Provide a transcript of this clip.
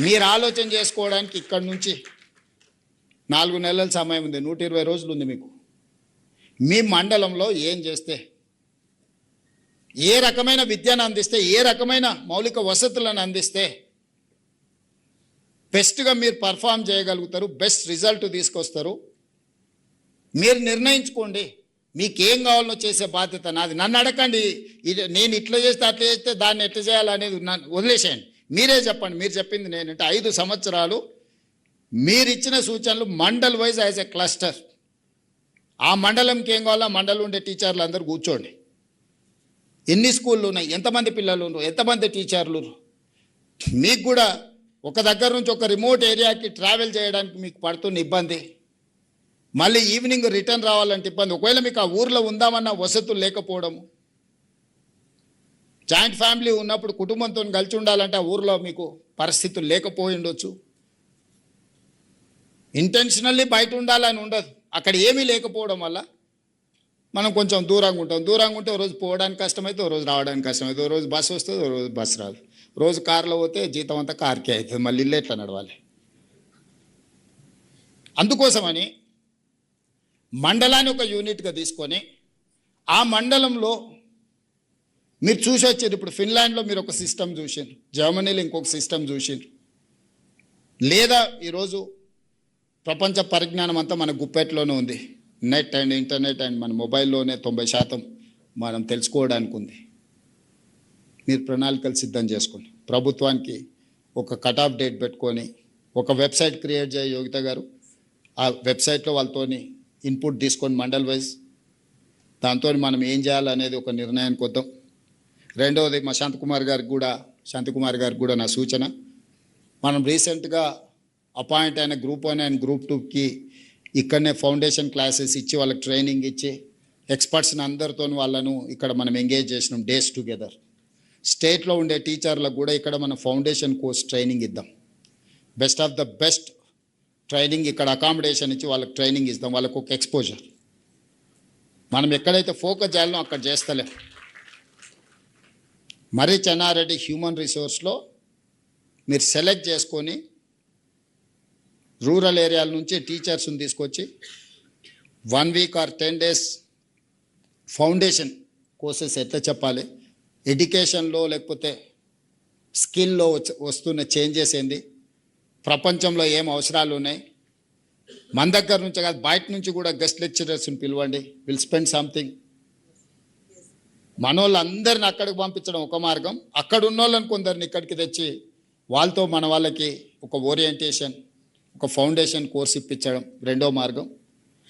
మీరు ఆలోచన చేసుకోవడానికి ఇక్కడి నుంచి 4 నెలల సమయం ఉంది, 120 రోజులు ఉంది మీకు. మీ మండలంలో ఏం చేస్తే, ఏ రకమైన విద్యను అందిస్తే, ఏ రకమైన మౌలిక వసతులను అందిస్తే బెస్ట్గా మీరు పర్ఫామ్ చేయగలుగుతారు, బెస్ట్ రిజల్ట్ తీసుకొస్తారు, మీరు నిర్ణయించుకోండి. మీకేం కావాలో చేసే బాధ్యత నాది. నన్ను అడగండి, నేను ఇట్లా చేస్తే అట్లా చేస్తే దాన్ని ఎట్లా చేయాలనేది వదిలేసేయండి. మీరే చెప్పండి. మీరు చెప్పింది నేనంటే 5 సంవత్సరాలు మీరు ఇచ్చిన సూచనలు mandal wise as a cluster, ఆ మండలంకి ఏం కావాలో మండలం ఉండే టీచర్లు అందరూ కూర్చోండి. ఎన్ని స్కూళ్ళు ఉన్నాయి, ఎంతమంది పిల్లలు ఉన్నారు, ఎంతమంది టీచర్లు, మీకు కూడా ఒక దగ్గర నుంచి ఒక రిమోట్ ఏరియాకి ట్రావెల్ చేయడానికి మీకు పడుతున్న ఇబ్బంది, మళ్ళీ ఈవినింగ్ రిటర్న్ రావాలంటే ఇబ్బంది, ఒకవేళ మీకు ఆ ఊర్లో ఉందామన్న వసతులు లేకపోవడము, జాయింట్ ఫ్యామిలీ ఉన్నప్పుడు కుటుంబంతో కలిసి ఉండాలంటే ఆ ఊర్లో మీకు పరిస్థితులు లేకపోయి ఉండొచ్చు. ఇంటెన్షనల్లీ బయట ఉండాలని ఉండదు, అక్కడ ఏమీ లేకపోవడం వల్ల మనం కొంచెం దూరంగా ఉంటాం. దూరంగా ఉంటే ఓ రోజు పోవడానికి కష్టమైతే, ఓ రోజు రావడానికి కష్టమైతే, ఓ రోజు బస్సు వస్తుంది, ఓ రోజు బస్సు రాదు, రోజు కారులో పోతే జీతం అంతా కార్కే అవుతుంది, మళ్ళీ ఇల్లు ఎట్లా నడవాలి. అందుకోసమని మండలాన్ని ఒక యూనిట్గా తీసుకొని ఆ మండలంలో మీరు చూసి వచ్చారు. ఇప్పుడు ఫిన్లాండ్లో మీరు ఒక సిస్టమ్ చూసారు, జర్మనీలో ఇంకొక సిస్టమ్ చూసారు. లేదా ఈరోజు ప్రపంచ పరిజ్ఞానం అంతా మన గుప్పెట్లోనే ఉంది. నెట్ అండ్ ఇంటర్నెట్ అండ్ మన మొబైల్లోనే 90% మనం తెలుసుకోవడానికి ఉంది. మీరు ప్రణాళికలు సిద్ధం చేసుకోండి. ప్రభుత్వానికి ఒక కట్ ఆఫ్ డేట్ పెట్టుకొని ఒక వెబ్సైట్ క్రియేట్ చేయ యోగిత గారు. ఆ వెబ్సైట్లో వాళ్ళతోని ఇన్పుట్ తీసుకొని మండల్ వైజ్ దాంతో మనం ఏం చేయాలనేది ఒక నిర్ణయానికి వద్దాం. రెండవది మా శాంతకుమార్ గారికి కూడా నా సూచన, మనం రీసెంట్గా అపాయింట్ అయిన గ్రూప్ 1 అండ్ గ్రూప్ 2కి ఇక్కడనే ఫౌండేషన్ క్లాసెస్ ఇచ్చి వాళ్ళకి ట్రైనింగ్ ఇచ్చి ఎక్స్పర్ట్స్ని అందరితో వాళ్ళను ఇక్కడ మనం ఎంగేజ్ చేసినాం. డేస్ టుగెదర్ స్టేట్లో ఉండే టీచర్లకు కూడా ఇక్కడ మనం ఫౌండేషన్ కోర్స్ ట్రైనింగ్ ఇద్దాం. Best of the best training ఇక్కడ అకామిడేషన్ ఇచ్చి వాళ్ళకి ట్రైనింగ్ ఇస్తాం, వాళ్ళకు ఒక ఎక్స్పోజర్. మనం ఎక్కడైతే ఫోకస్ చేయాలో అక్కడ చేస్తలేం. మరి చెన్నారెడ్డి హ్యూమన్ రిసోర్స్లో మీరు సెలెక్ట్ చేసుకొని రూరల్ ఏరియాల నుంచి టీచర్స్ని తీసుకొచ్చి 1 week or 10 days foundation courses ఎట్లా చెప్పాలి, ఎడ్యుకేషన్లో లేకపోతే స్కిల్లో వస్తున్న చేంజెస్ ఏంది, ప్రపంచంలో ఏం అవసరాలు ఉన్నాయి, మన దగ్గర నుంచి కాదు బయట నుంచి కూడా గెస్ట్ లెక్చరర్స్ని పిలవండి. Will spend something. మనోళ్ళందరిని అక్కడికి పంపించడం ఒక మార్గం, అక్కడ ఉన్న వాళ్ళని కొందరిని ఇక్కడికి తెచ్చి వాళ్ళతో మన వాళ్ళకి ఒక ఓరియంటేషన్, ఒక ఫౌండేషన్ కోర్స్ ఇప్పించడం రెండో మార్గం.